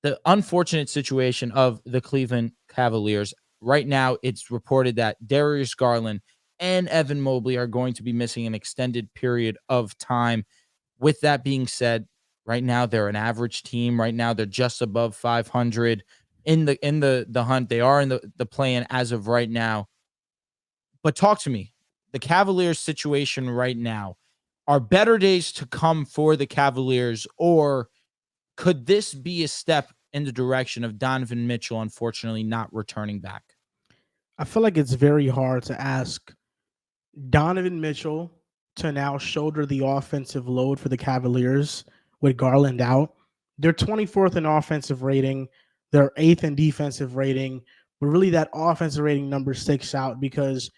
the unfortunate situation of the Cleveland Cavaliers. Right now, it's reported that Darius Garland and Evan Mobley are going to be missing an extended period of time. With that being said, right now they're an average team. Right now they're just above 500 in the hunt. They are in the play-in as of right now. But talk to me. The Cavaliers situation right now, are better days to come for the Cavaliers, or could this be a step in the direction of Donovan Mitchell unfortunately not returning back? I feel like it's very hard to ask Donovan Mitchell to now shoulder the offensive load for the Cavaliers with Garland out. They're 24th in offensive rating. They're 8th in defensive rating. But really, that offensive rating number sticks out because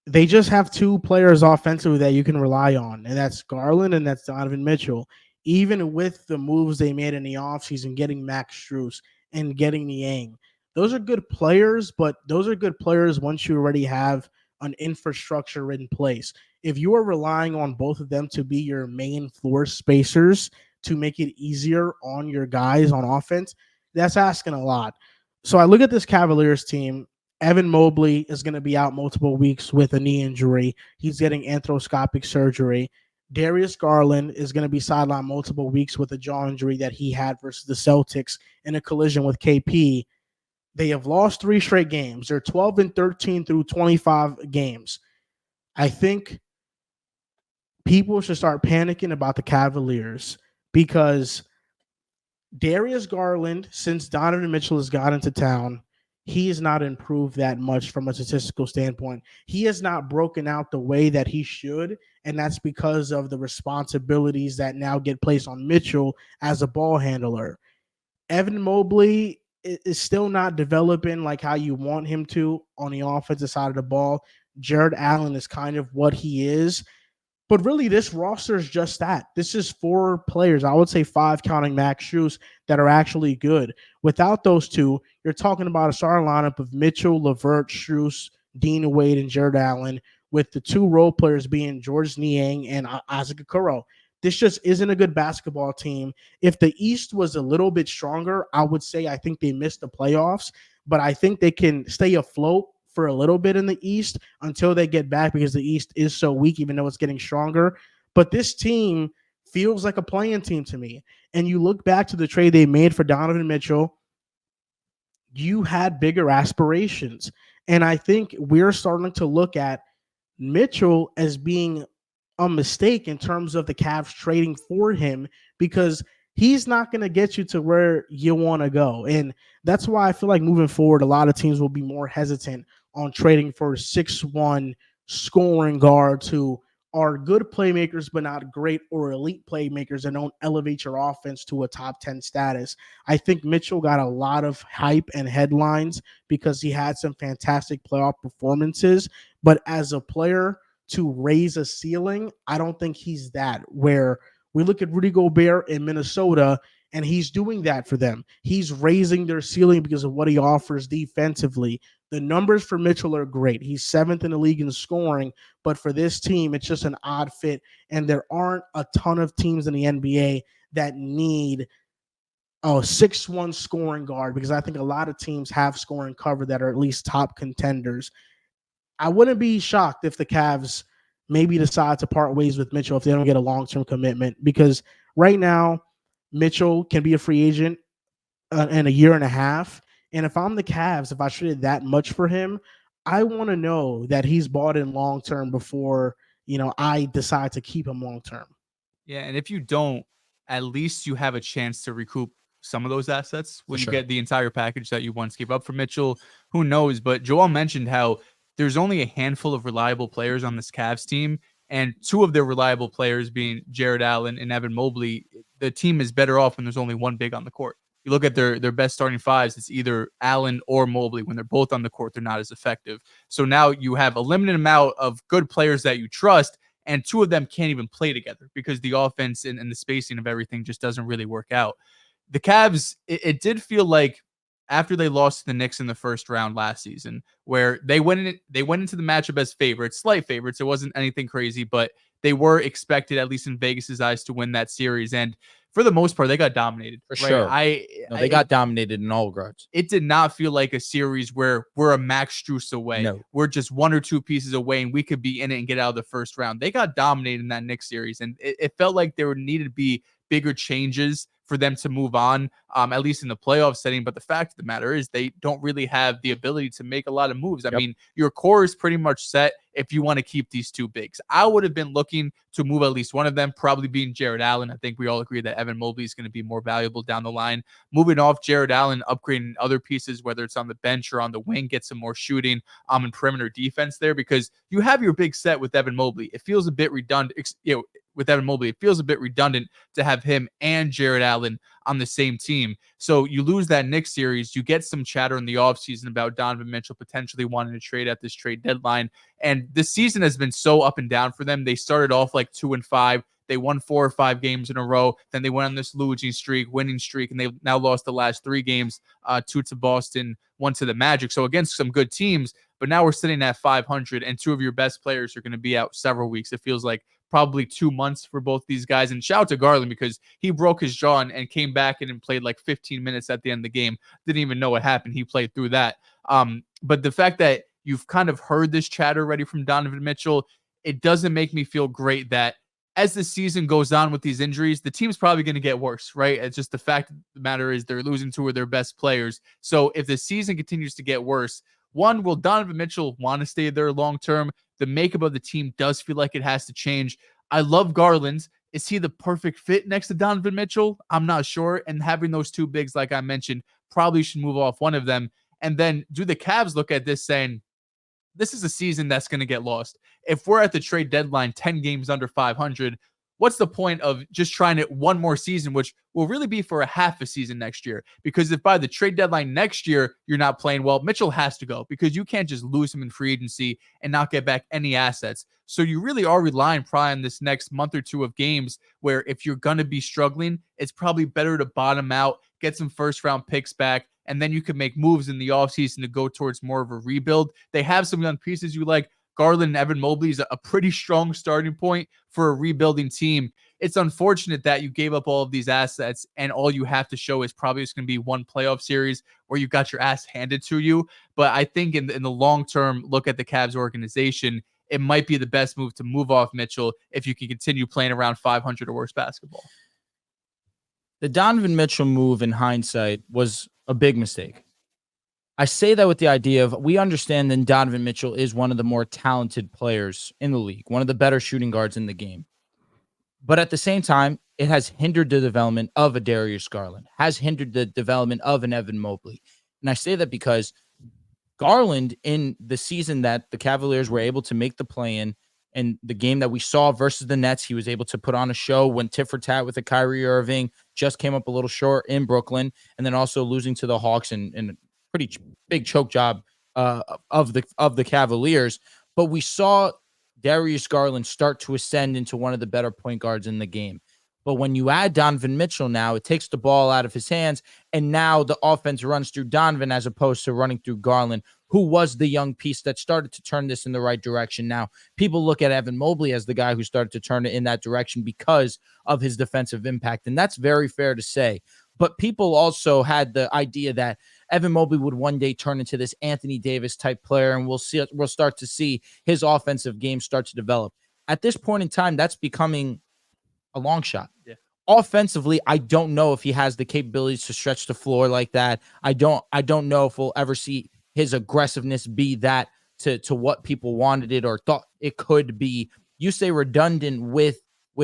they just have two players offensively that you can rely on, and that's Garland and that's Donovan Mitchell. Even with the moves they made in the offseason, getting Max Strus and getting Niang, those are good players, but those are good players once you already have an infrastructure in place. If you are relying on both of them to be your main floor spacers to make it easier on your guys on offense, that's asking a lot. So I look at this Cavaliers team. Evan Mobley is going to be out multiple weeks with a knee injury. He's getting arthroscopic surgery. Darius Garland is going to be sidelined multiple weeks with a jaw injury that he had versus the Celtics in a collision with KP. They have lost 3 straight games. They're 12-13 through 25 games. I think people should start panicking about the Cavaliers because Darius Garland, since Donovan Mitchell has got into town, he has not improved that much from a statistical standpoint. He has not broken out the way that he should, and that's because of the responsibilities that now get placed on Mitchell as a ball handler. Evan Mobley is still not developing like how you want him to on the offensive side of the ball. Jared Allen is kind of what he is. But really, this roster is just that. This is 4 players, I would say 5 counting Max Strus, that are actually good. Without those two, you're talking about a starting lineup of Mitchell, LeVert, Strus, Dean Wade, and Jared Allen, with the 2 role players being George Niang and Isaac Okoro. This just isn't a good basketball team. If the East was a little bit stronger, I would say I think they missed the playoffs, but I think they can stay afloat for a little bit in the East until they get back because the East is so weak, even though it's getting stronger. But this team feels like a playing team to me. And you look back to the trade they made for Donovan Mitchell, you had bigger aspirations. And I think we're starting to look at Mitchell as being a mistake in terms of the Cavs trading for him because he's not going to get you to where you want to go. And that's why I feel like moving forward, a lot of teams will be more hesitant on trading for 6'1" scoring guards who are good playmakers, but not great or elite playmakers and don't elevate your offense to a top 10 status. I think Mitchell got a lot of hype and headlines because he had some fantastic playoff performances, but as a player to raise a ceiling, I don't think he's that. Where we look at Rudy Gobert in Minnesota, and he's doing that for them. He's raising their ceiling because of what he offers defensively. The numbers for Mitchell are great. He's 7th in the league in scoring, but for this team, it's just an odd fit. And there aren't a ton of teams in the NBA that need a 6'1" scoring guard because I think a lot of teams have scoring cover that are at least top contenders. I wouldn't be shocked if the Cavs maybe decide to part ways with Mitchell if they don't get a long-term commitment because right now, Mitchell can be a free agent in a year and a half. And if I'm the Cavs, if I traded that much for him, I want to know that he's bought in long-term before, I decide to keep him long-term. Yeah, and if you don't, at least you have a chance to recoup some of those assets when you get the entire package that you once gave up for Mitchell. Who knows? But Joel mentioned how there's only a handful of reliable players on this Cavs team, and 2 of their reliable players being Jared Allen and Evan Mobley. The team is better off when there's only one big on the court. You look at their best starting fives, it's either Allen or Mobley. When they're both on the court, they're not as effective. So now you have a limited amount of good players that you trust, and 2 of them can't even play together because the offense and the spacing of everything just doesn't really work out. The Cavs, it did feel like after they lost to the Knicks in the first round last season, where they went into the matchup as favorites, slight favorites. It wasn't anything crazy, but they were expected, at least in Vegas's eyes, to win that series. And for the most part, they got dominated. For right? sure. They got dominated in all regards. It did not feel like a series where we're a Max Strus away. No. We're just 1 or 2 pieces away and we could be in it and get out of the first round. They got dominated in that Knicks series, and it felt like there would need to be bigger changes for them to move on, at least in the playoff setting. But the fact of the matter is they don't really have the ability to make a lot of moves. I mean, your core is pretty much set if you want to keep these 2 bigs. I would have been looking to move at least one of them, probably being Jared Allen. I think we all agree that Evan Mobley is going to be more valuable down the line. Moving off Jared Allen, upgrading other pieces, whether it's on the bench or on the wing, get some more shooting and perimeter defense there, because you have your big set with Evan Mobley. It feels a bit redundant, with Evan Mobley. It feels a bit redundant to have him and Jared Allen on the same team. So you lose that Knicks series. You get some chatter in the offseason about Donovan Mitchell potentially wanting to trade at this trade deadline. And this season has been so up and down for them. They started off like 2-5. They won 4 or 5 games in a row. Then they went on this winning streak, and they've now lost the last 3 games, 2 to Boston, 1 to the Magic. So against some good teams, but now we're sitting at 500, and 2 of your best players are going to be out several weeks. It feels like probably 2 months for both these guys. And shout out to Garland, because he broke his jaw and came back and played like 15 minutes at the end of the game. Didn't even know what happened. He played through that. But the fact that you've kind of heard this chatter already from Donovan Mitchell, it doesn't make me feel great that as the season goes on with these injuries, the team's probably going to get worse, right? It's just the fact of the matter is they're losing 2 of their best players. So if the season continues to get worse, one, will Donovan Mitchell want to stay there long term? The makeup of the team does feel like it has to change. I love Garland. Is he the perfect fit next to Donovan Mitchell? I'm not sure. And having those 2 bigs, like I mentioned, probably should move off one of them. And then do the Cavs look at this saying, this is a season that's going to get lost? If we're at the trade deadline 10 games under 500, what's the point of just trying it one more season, which will really be for a half a season next year? Because if by the trade deadline next year you're not playing well, Mitchell has to go, because you can't just lose him in free agency and not get back any assets. So you really are relying probably on this next month or 2 of games where if you're going to be struggling, it's probably better to bottom out, get some first round picks back, and then you can make moves in the offseason to go towards more of a rebuild. They have some young pieces you like. Garland and Evan Mobley is a pretty strong starting point for a rebuilding team. It's unfortunate that you gave up all of these assets and all you have to show is probably it's going to be one playoff series where you got your ass handed to you. But I think in the long term, look at the Cavs organization, it might be the best move to move off Mitchell if you can continue playing around 500 or worse basketball. The Donovan Mitchell move in hindsight was a big mistake. I say that with the idea of we understand that Donovan Mitchell is one of the more talented players in the league, one of the better shooting guards in the game. But at the same time, it has hindered the development of a Darius Garland, has hindered the development of an Evan Mobley. And I say that because Garland, in the season that the Cavaliers were able to make the play-in, and the game that we saw versus the Nets, he was able to put on a show, went tit for tat with a Kyrie Irving, just came up a little short in Brooklyn, and then also losing to the Hawks in pretty big choke job of the Cavaliers. But we saw Darius Garland start to ascend into one of the better point guards in the game. But when you add Donovan Mitchell now, it takes the ball out of his hands, and now the offense runs through Donovan as opposed to running through Garland, who was the young piece that started to turn this in the right direction. Now, people look at Evan Mobley as the guy who started to turn it in that direction because of his defensive impact, and that's very fair to say. But people also had the idea that Evan Mobley would one day turn into this Anthony Davis type player, and we'll start to see his offensive game start to develop. At this point in time, that's becoming a long shot. Yeah. Offensively, I don't know if he has the capabilities to stretch the floor like that. I don't know if we'll ever see his aggressiveness be that to what people wanted it or thought it could be. You say redundant with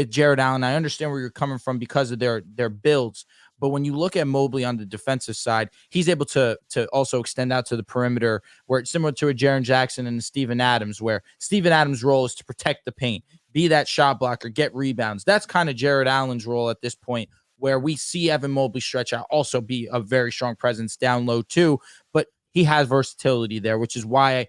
Jared Allen. I understand where you're coming from because of their builds. But when you look at Mobley on the defensive side, he's able to also extend out to the perimeter, where it's similar to a Jaren Jackson and a Steven Adams, where Steven Adams' role is to protect the paint, be that shot blocker, get rebounds. That's kind of Jared Allen's role at this point, where we see Evan Mobley stretch out, also be a very strong presence down low too. But he has versatility there, which is why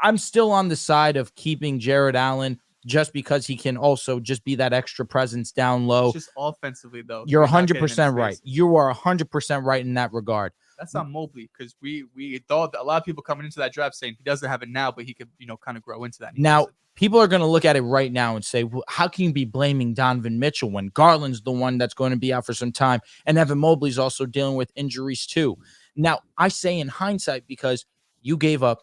I'm still on the side of keeping Jared Allen, just because he can also just be that extra presence down low. It's just offensively, though. You're 100% right. You are 100% right in that regard. That's not Mobley, because we thought that a lot of people coming into that draft saying he doesn't have it now, but he could, kind of grow into that. Now, people are going to look at it right now and say, well, how can you be blaming Donovan Mitchell when Garland's the one that's going to be out for some time and Evan Mobley's also dealing with injuries too? Now, I say in hindsight because you gave up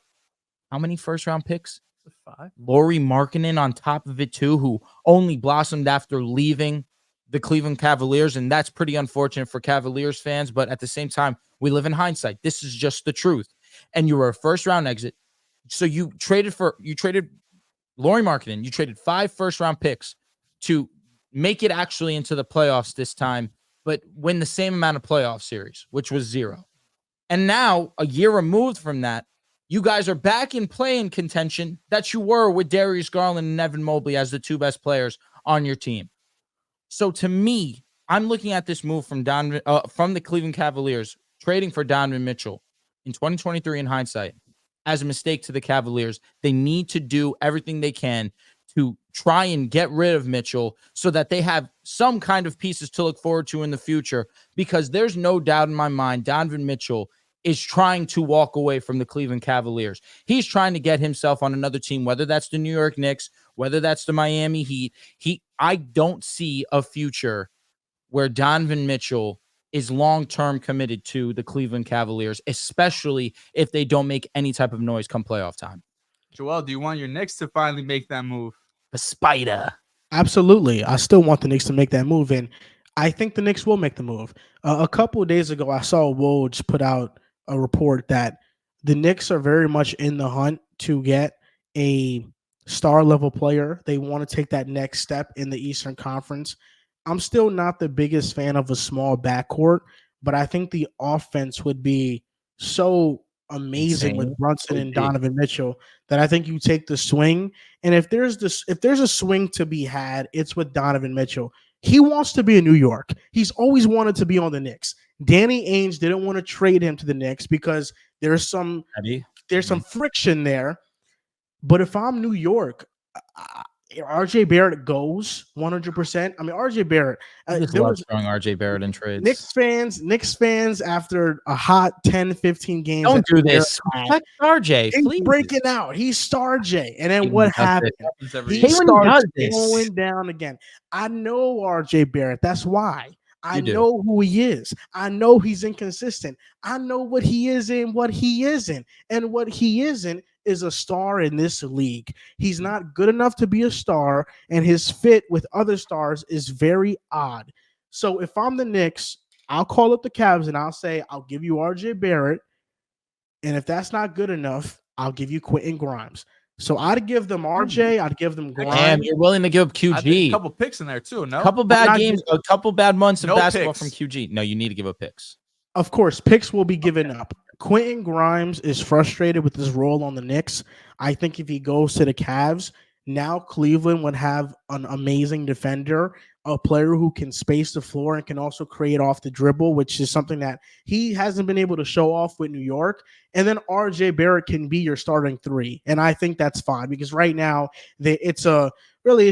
how many first-round picks? 5. Lauri Markkanen on top of it too, who only blossomed after leaving the Cleveland Cavaliers, and that's pretty unfortunate for Cavaliers fans, but at the same time, we live in hindsight. This is just the truth. And you were a first-round exit. So you traded Lauri Markkanen, you traded 5 first-round picks to make it actually into the playoffs this time, but win the same amount of playoff series, which was 0. And now, a year removed from that, you guys are back in play-in contention that you were with Darius Garland and Evan Mobley as the 2 best players on your team. So to me, I'm looking at this move from the Cleveland Cavaliers, trading for Donovan Mitchell in 2023 in hindsight, as a mistake to the Cavaliers. They need to do everything they can to try and get rid of Mitchell so that they have some kind of pieces to look forward to in the future, because there's no doubt in my mind Donovan Mitchell is trying to walk away from the Cleveland Cavaliers. He's trying to get himself on another team, whether that's the New York Knicks, whether that's the Miami Heat. I don't see a future where Donovan Mitchell is long-term committed to the Cleveland Cavaliers, especially if they don't make any type of noise come playoff time. Joel, do you want your Knicks to finally make that move? The spider. Absolutely. I still want the Knicks to make that move, and I think the Knicks will make the move. A couple of days ago, I saw Woj put out a report that the Knicks are very much in the hunt to get a star-level player. They want to take that next step in the Eastern Conference. I'm still not the biggest fan of a small backcourt, but I think the offense would be so amazing with Brunson and Donovan Mitchell that I think you take the swing. And if there's a swing to be had, it's with Donovan Mitchell. He wants to be in New York. He's always wanted to be on the Knicks. Danny Ainge didn't want to trade him to the Knicks because there's some friction there. But if I'm New York, RJ Barrett goes 100%. I mean, RJ Barrett. There was throwing RJ Barrett in trades. Knicks fans after a hot 10, 15 games. Don't do this. RJ, he's please. breaking out. He's Star J. And then what happened? He starts going down again. I know RJ Barrett. That's why. I know who he is. I know he's inconsistent. I know what he is and what he isn't. And what he isn't is a star in this league. He's not good enough to be a star, and his fit with other stars is very odd. So if I'm the Knicks, I'll call up the Cavs and I'll say, I'll give you RJ Barrett. And if that's not good enough, I'll give you Quentin Grimes. So I'd give them RJ. I'd give them Grimes. Damn, you're willing to give up QG. A couple picks in there too. No, a couple bad games, a couple bad months of basketball picks from QG. No, you need to give up picks. Of course, picks will be given up. Quentin Grimes is frustrated with his role on the Knicks. I think if he goes to the Cavs, now Cleveland would have an amazing defender, a player who can space the floor and can also create off the dribble, which is something that he hasn't been able to show off with New York. And then RJ Barrett can be your starting 3. And I think that's fine because right now it's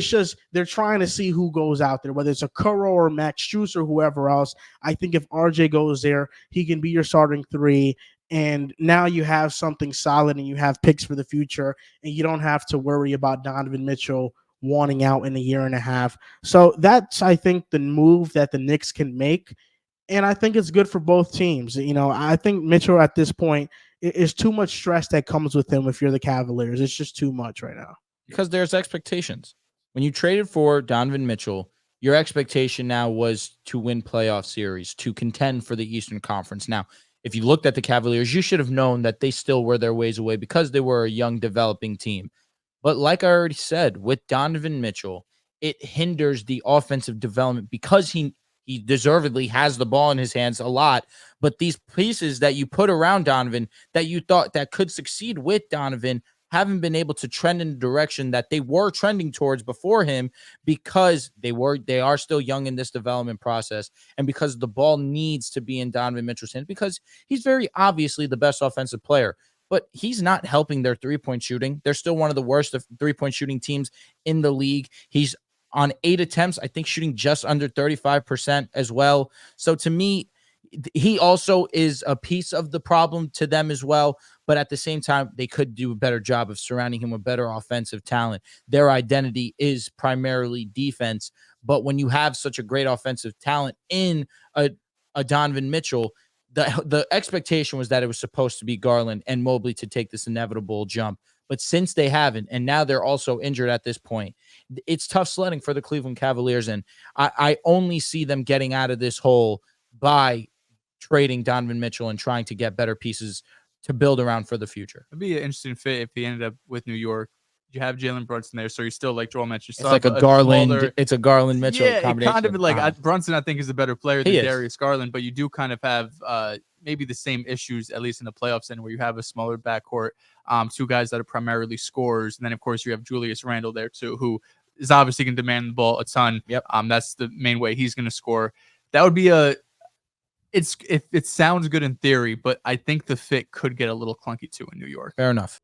just they're trying to see who goes out there, whether it's a Curro or Max Strus or whoever else. I think if RJ goes there, he can be your starting 3. And now you have something solid and you have picks for the future, and you don't have to worry about Donovan Mitchell wanting out in a year and a half. So that's, I think, the move that the Knicks can make. And I think it's good for both teams. You know, I think Mitchell at this point is too much stress that comes with him if you're the Cavaliers. It's just too much right now. Because there's expectations. When you traded for Donovan Mitchell, your expectation now was to win playoff series, to contend for the Eastern Conference. Now, if you looked at the Cavaliers, you should have known that they still were their ways away because they were a young developing team. But like I already said, with Donovan Mitchell, it hinders the offensive development because he deservedly has the ball in his hands a lot. But these pieces that you put around Donovan that you thought that could succeed with Donovan haven't been able to trend in the direction that they were trending towards before him because they are still young in this development process, and because the ball needs to be in Donovan Mitchell's hands because he's very obviously the best offensive player, but he's not helping their three-point shooting. They're still one of the worst of three-point shooting teams in the league. He's on 8 attempts, I think shooting just under 35% as well. So to me, He also is a piece of the problem to them as well. But at the same time, they could do a better job of surrounding him with better offensive talent. Their identity is primarily defense. But when you have such a great offensive talent in a Donovan Mitchell, the expectation was that it was supposed to be Garland and Mobley to take this inevitable jump. But since they haven't, and now they're also injured at this point, it's tough sledding for the Cleveland Cavaliers. And I only see them getting out of this hole by trading Donovan Mitchell and trying to get better pieces to build around for the future. It'd be an interesting fit if he ended up with New York. You have Jalen Brunson there, so you're still like Joel mentioned. It's like a Garland. It's a Garland Mitchell combination. Yeah, kind of like Brunson. I think is a better player than Darius Garland, but you do kind of have maybe the same issues, at least in the playoffs, and where you have a smaller backcourt, two guys that are primarily scorers, and then of course you have Julius Randle there too, who is obviously going to demand the ball a ton. Yep. That's the main way he's going to score. That would be a. It sounds good in theory, but I think the fit could get a little clunky too in New York. Fair enough.